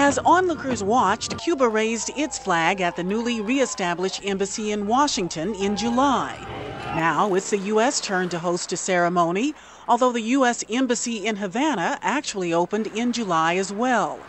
As onlookers watched, Cuba raised its flag at the newly reestablished embassy in Washington in July. Now it's the U.S. turn to host a ceremony, although the U.S. embassy in Havana actually opened in July as well.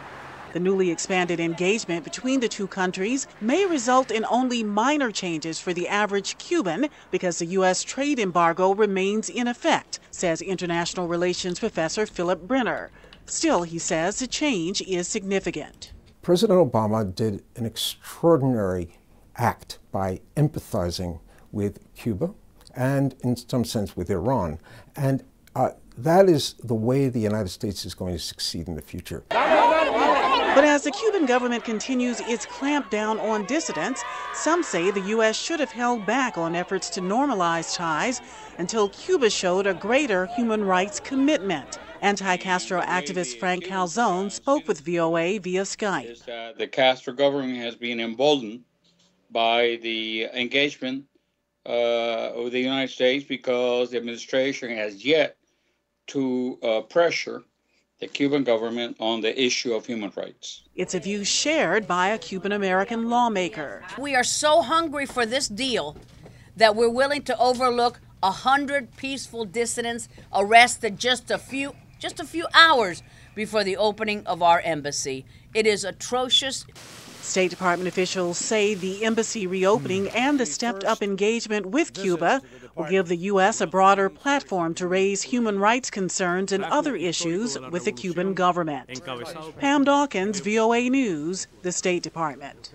The newly expanded engagement between the two countries may result in only minor changes for the average Cuban because the U.S. trade embargo remains in effect, says international relations professor Philip Brenner. Still, he says the change is significant. President Obama did an extraordinary act by empathizing with Cuba and, in some sense, with Iran. And that is the way the United States is going to succeed in the future. But as the Cuban government continues its clampdown on dissidents, some say the U.S. should have held back on efforts to normalize ties until Cuba showed a greater human rights commitment. Anti-Castro activist Frank Calzone spoke with VOA via Skype. The Castro government has been emboldened by the engagement of the United States because the administration has yet to pressure the Cuban government on the issue of human rights. It's a view shared by a Cuban-American lawmaker. We are so hungry for this deal that we're willing to overlook 100 peaceful dissidents arrested just a few hours before the opening of our embassy. It is atrocious. State Department officials say the embassy reopening and the stepped-up engagement with Cuba will give the U.S. a broader platform to raise human rights concerns and other issues with the Cuban government. Pam Dockins, VOA News, the State Department.